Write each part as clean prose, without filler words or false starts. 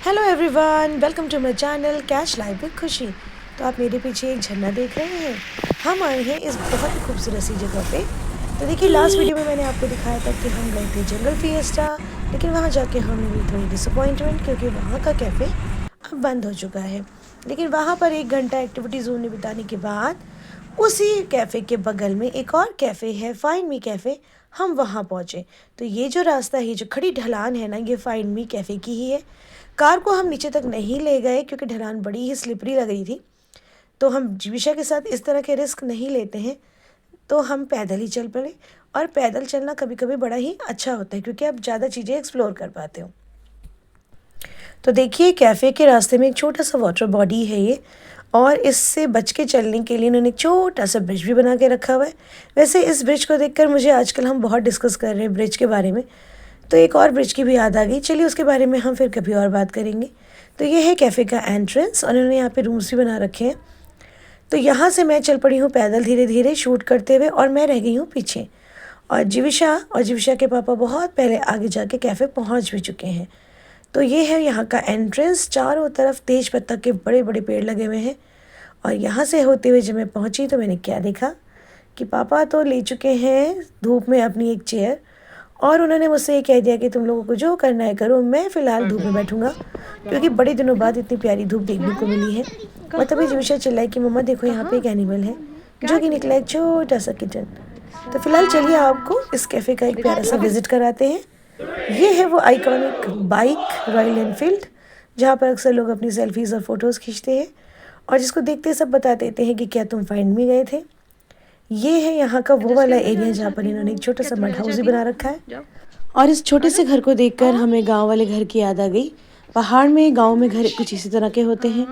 Hello everyone, welcome to my channel cash life with Khushi. तो आप मेरे पीछे एक झरना देख रहे हैं। हम आए हैं इस बहुत ही खूबसूरत सी जगह पे। तो देखिए, लास्ट वीडियो में मैंने आपको दिखाया था कि हम गए थे जंगल फिएस्टा, लेकिन वहाँ जाके हमें हुई थोड़ी डिसअपॉइंटमेंट क्योंकि वहाँ का कैफ़े अब बंद हो चुका है। लेकिन वहाँ पर 1 घंटा एक्टिविटी जोन में बिताने के बाद उसी कैफ़े के बगल में एक और कैफ़े है, फाइंड मी कैफ़े। हम वहाँ पहुँचे। तो ये जो रास्ता है, जो खड़ी ढलान है ना, ये फाइंड मी कैफ़े की ही है। कार को हम नीचे तक नहीं ले गए क्योंकि ढलान बड़ी ही स्लिपरी लग रही थी। तो हम जीविशा के साथ इस तरह के रिस्क नहीं लेते हैं, तो हम पैदल ही चल पड़े। और पैदल चलना कभी कभी बड़ा ही अच्छा होता है क्योंकि आप ज़्यादा चीज़ें एक्सप्लोर कर पाते हो। तो देखिए, कैफ़े के रास्ते में एक छोटा सा वाटर बॉडी है ये, और इससे बच के चलने के लिए इन्होंने एक छोटा सा ब्रिज भी बना के रखा हुआ है। वैसे इस ब्रिज को देखकर मुझे आजकल हम बहुत डिस्कस कर रहे हैं ब्रिज के बारे में, तो एक और ब्रिज की भी याद आ गई। चलिए, उसके बारे में हम फिर कभी और बात करेंगे। तो ये है कैफ़े का एंट्रेंस और इन्होंने यहाँ पे रूम्स भी बना रखे हैं। तो यहाँ से मैं चल पड़ी हूँ पैदल धीरे धीरे शूट करते हुए, और मैं रह गई हूँ पीछे। और जीविशा के पापा बहुत पहले आगे जाके कैफ़े पहुँच भी चुके हैं। तो ये है यहाँ का एंट्रेंस। चारों तरफ तेज पत्ता के बड़े बड़े पेड़ लगे हुए हैं। और यहाँ से होते हुए जब मैं पहुँची तो मैंने क्या देखा कि पापा तो ले चुके हैं धूप में अपनी एक चेयर, और उन्होंने मुझसे ये कह दिया कि तुम लोगों को जो करना है करो, मैं फ़िलहाल धूप में बैठूंगा क्योंकि बड़े दिनों बाद इतनी प्यारी धूप देखने को मिली है। और तभी जीविशा चिल्लाई कि मम्मा देखो, यहाँ पे एक एनिमल है जो कि निकला एक छोटा सा किटन। तो फिलहाल चलिए आपको इस कैफ़े का एक प्यारा सा विजिट कराते हैं। ये है वो आइकॉनिक बाइक रॉयल एनफील्ड, जहाँ पर अक्सर लोग अपनी सेल्फीज़ और फ़ोटोज़ खींचते हैं, और जिसको देखते सब बता देते हैं कि क्या तुम फाइंड मी गए थे। ये है यहाँ का वो वाला एरिया जहाँ पर इन्होंने एक छोटा सा मड हाउस भी बना रखा है। और इस छोटे से घर को देखकर हमें गांव वाले घर की याद आ गई। पहाड़ में गांव में घर कुछ इसी तरह के होते हैं,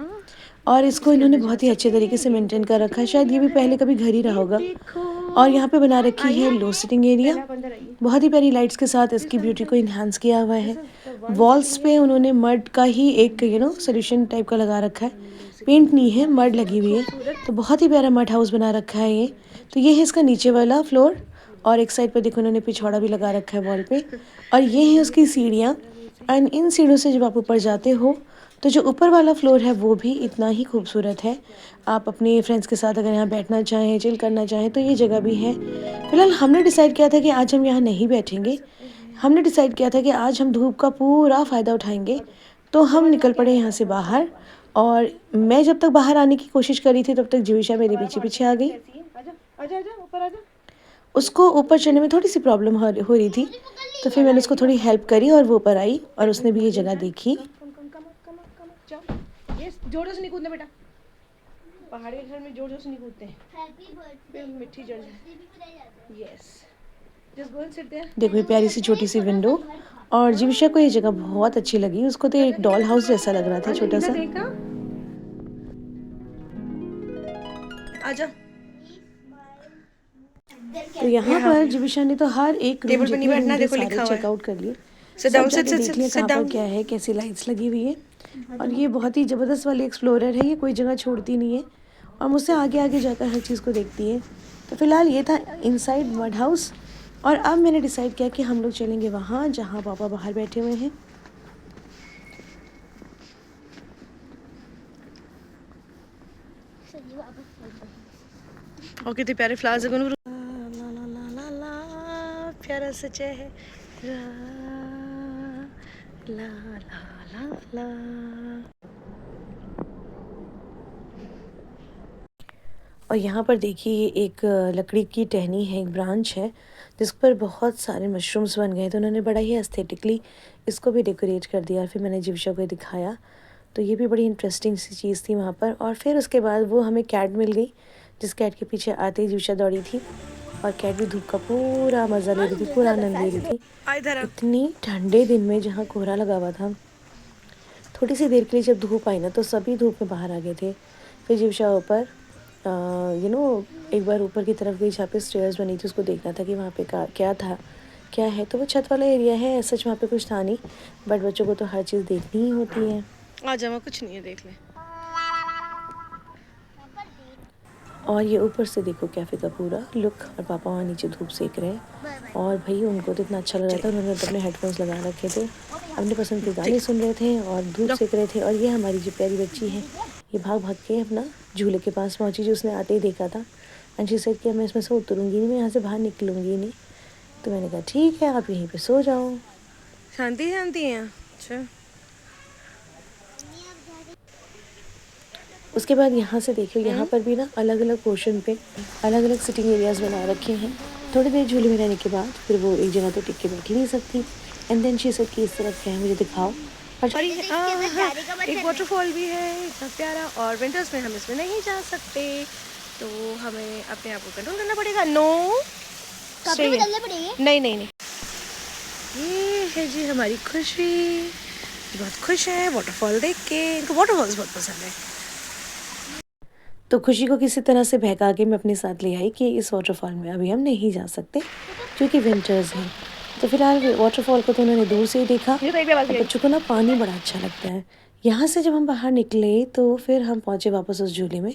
और इसको इन्होंने बहुत ही अच्छे तरीके से मेंटेन कर रखा है। शायद ये भी पहले कभी घर ही रहा होगा। और यहाँ पे बना रखी है लो सिटिंग एरिया, बहुत ही प्यारी लाइट्स के साथ इसकी ब्यूटी को इन्हांस किया हुआ है। वॉल्स पे उन्होंने मड का ही एक सोल्यूशन टाइप का लगा रखा है। पेंट नहीं है, मड लगी हुई है। तो बहुत ही प्यारा मड हाउस बना रखा है ये। तो ये है इसका नीचे वाला फ्लोर, और एक साइड पर देखो उन्होंने पिछवाड़ा भी लगा रखा है वॉल पे। और ये है उसकी सीढ़ियाँ, एंड इन सीढ़ियों से जब आप ऊपर जाते हो तो जो ऊपर वाला फ्लोर है वो भी इतना ही खूबसूरत है। आप अपने फ्रेंड्स के साथ अगर यहाँ बैठना चाहें, चिल करना चाहें, तो ये जगह भी है। फिलहाल हमने डिसाइड किया था कि आज हम यहाँ नहीं बैठेंगे। हमने डिसाइड किया था कि आज हम धूप का पूरा फ़ायदा उठाएंगे। तो हम निकल पड़े यहाँ से बाहर, और मैं जब तक बाहर आने की कोशिश कर रही थी तब तक जीविशा मेरे पीछे पीछे आ गई। उसको ऊपर चढ़ने में थोड़ी सी प्रॉब्लम हो रही थी, तो फिर मैंने उसको थोड़ी हेल्प करी और वो ऊपर आई, और उसने भी ये जगह देखी। ये जोर से नहीं कूदना बेटा, पहाड़ी के घर में जोर से नहीं कूदते हैं, फिर मिट्टी जल जाए। Yes, just go and sit there. देखो ये प्यारी सी छोटी सी विंडो, और जीविशा को ये जगह बहुत अच्छी लगी। उसको तो एक डॉल हाउस जैसा लग रहा था, छोटा सा। आजा। तो यहाँ पर जीविशा ने तो हर एक टेबल पे नहीं बैठना, देखो लिखा हुआ है। चेकआउट कर लिए। सिट सब डाउन, जाके सिट देख लिया कहाँ पर क्या है, कैसी लाइट्स लगी हुई है। और ये बहुत ही ज़बरदस्त वाली एक्सप्लोरर है, ये कोई जगह छोड़ती नहीं है और मुझसे आगे आगे जाकर हर चीज़ को देखती है। तो फिलहाल ये था इनसाइड मड हाउस, और अब मैंने डिसाइड किया कि हम लोग चलेंगे वहाँ जहाँ पापा बाहर बैठे हुए हैं। और कितने प्यारे फ्लावर्स हैं। प्यारा सा चेहरा, ला ला ला ला। और यहाँ पर देखिए, ये एक लकड़ी की टहनी है, एक ब्रांच है जिस पर बहुत सारे मशरूम्स बन गए। तो उन्होंने बड़ा ही एस्थेटिकली इसको भी डेकोरेट कर दिया। फिर मैंने जीविशा को दिखाया, तो ये भी बड़ी इंटरेस्टिंग सी चीज़ थी वहाँ पर। और फिर उसके बाद वो हमें कैट मिल गई, जिस कैट के पीछे आते ही जीविशा दौड़ी थी, और कैट भी धूप का पूरा मज़ा ले रही थी, पूरा आनंद ले रही थी। इतनी ठंडे दिन में जहाँ कोहरा लगा हुआ था, थोड़ी सी देर के लिए जब धूप आई ना तो सभी धूप में बाहर आ गए थे। फिर जीविशा ऊपर एक बार ऊपर की तरफ गई जहाँ पे स्टेयर्स बनी थी, उसको देखना था कि वहाँ पे क्या था, क्या है। तो वो छत वाला एरिया है, सच वहाँ पे कुछ था नहीं, बट बच्चों को तो हर चीज़ देखनी ही होती है। आ जाओ, कुछ नहीं है, देख ले। और ये ऊपर से देखो कैफ़े का पूरा लुक, और पापा वहाँ नीचे धूप सेक रहे हैं। और भाई उनको तो इतना अच्छा लग रहा था, उन्होंने तो अपने हेडफोन्स लगा रखे थे अपने पसंद के गाने सुन रहे थे और धूप सेक रहे थे। और ये हमारी जो प्यारी बच्ची है, ये भाग भाग के अपना झूले के पास पहुंची, जो उसने आते ही देखा था। एंड शी सेड कि मैं इसमें से उतरूँगी नहीं, मैं यहाँ से बाहर निकलूँगी नहीं। तो मैंने कहा ठीक है, आप यहीं पे सो जाओ। शांति शांति है। अच्छा, उसके बाद यहाँ से देखिए, यहाँ पर भी ना अलग अलग पोर्शन पे अलग अलग सिटिंग एरियाज़ बना रखे हैं। थोड़ी देर झूले में रहने के बाद फिर वो एक जगह तो टिक के बैठी नहीं सकती। एंड देन शी सेड कि इस तरफ क्या है, मुझे दिखाओ। और एक वाटरफॉल भी है इतना प्यारा, और विंटर्स में हम इसमें नहीं जा सकते, तो हमें अपने आप को कंट्रोल करना पड़ेगा। नो, नहीं नहीं नहीं। ये है जी हमारी खुशी, बहुत खुश है वाटरफॉल देख के, इनको वाटरफॉल्स बहुत पसंद है। तो खुशी को किसी तरह से बहका के मैं अपने साथ ले आई कि इस वाटरफॉल में अभी हम नहीं जा सकते क्योंकि विंटर्स हैं। तो फिलहाल वाटरफॉल को तो उन्होंने दूर से ही देखा। बच्चों को ना पानी बड़ा अच्छा लगता है। यहाँ से जब हम बाहर निकले तो फिर हम पहुँचे वापस उस झूले में।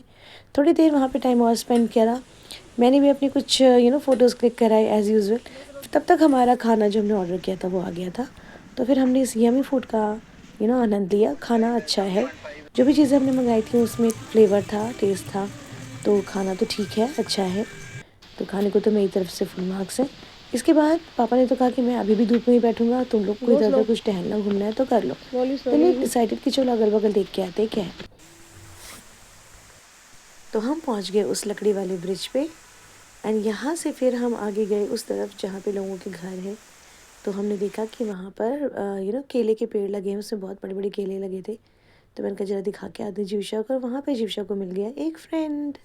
थोड़ी देर वहाँ पे टाइम और स्पेंड करा। मैंने भी अपनी कुछ फ़ोटोज़ क्लिक कराई एज़ यूजुअल। तब तक हमारा खाना जो हमने ऑर्डर किया था वो आ गया था। तो फिर हमने इस यमी फूड का आनंद लिया। खाना अच्छा है, जो भी चीज़ें हमने मंगाई थी उसमें फ्लेवर था, टेस्ट था, तो खाना तो ठीक है, अच्छा है। तो खाने को तो मेरी तरफ से फुल मार्क्स है। इसके बाद पापा ने तो कहा कि मैं अभी भी धूप में ही बैठूंगा, तुम लोग को इधर उधर कुछ टहलना घूमना है तो कर लो। तो मैंने डिसाइडेड कि चलो अगल बगल देख के आते क्या है। तो हम पहुंच गए उस लकड़ी वाले ब्रिज पे। एंड यहाँ से फिर हम आगे गए उस तरफ जहाँ पे लोगों के घर हैं। तो हमने देखा कि वहाँ पर केले के पेड़ लगे हैं, उसमें बहुत बड़े बड़े केले लगे थे। तो मैंने कहा जरा दिखा के आते जीवशा को। और वहाँ पे जीवशा को मिल गया एक फ्रेंड।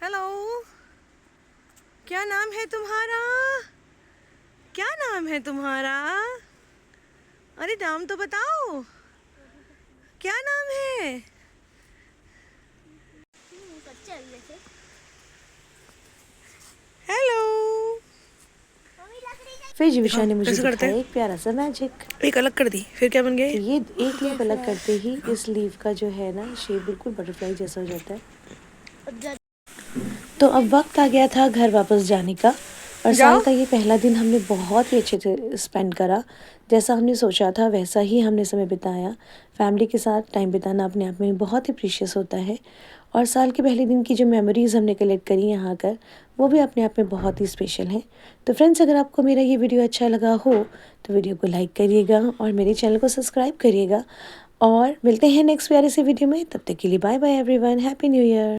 हेलो, क्या नाम है तुम्हारा? क्या नाम है तुम्हारा? अरे नाम तो बताओ, क्या नाम है? हेलो। फिर जीविशा ने मुझे दिखाया एक प्यारा सा मैजिक। एक अलग कर दी, फिर क्या बन गया? ये एक लीफ अलग करते ही इस लीफ का जो है ना शेप बिल्कुल बटरफ्लाई जैसा हो जाता है। तो अब वक्त आ गया था घर वापस जाने का। और साल का ये पहला दिन हमने बहुत ही अच्छे से स्पेंड करा। जैसा हमने सोचा था वैसा ही हमने समय बिताया। फैमिली के साथ टाइम बिताना अपने आप में बहुत ही प्रीशियस होता है। और साल के पहले दिन की जो मेमोरीज़ हमने कलेक्ट करी यहाँ आकर, वो भी अपने आप में बहुत ही स्पेशल हैं। तो फ्रेंड्स, अगर आपको मेरा ये वीडियो अच्छा लगा हो तो वीडियो को लाइक करिएगा और मेरे चैनल को सब्सक्राइब करिएगा। और मिलते हैं नेक्स्ट प्यारे से वीडियो में। तब तक के लिए bye bye everyone, happy new year.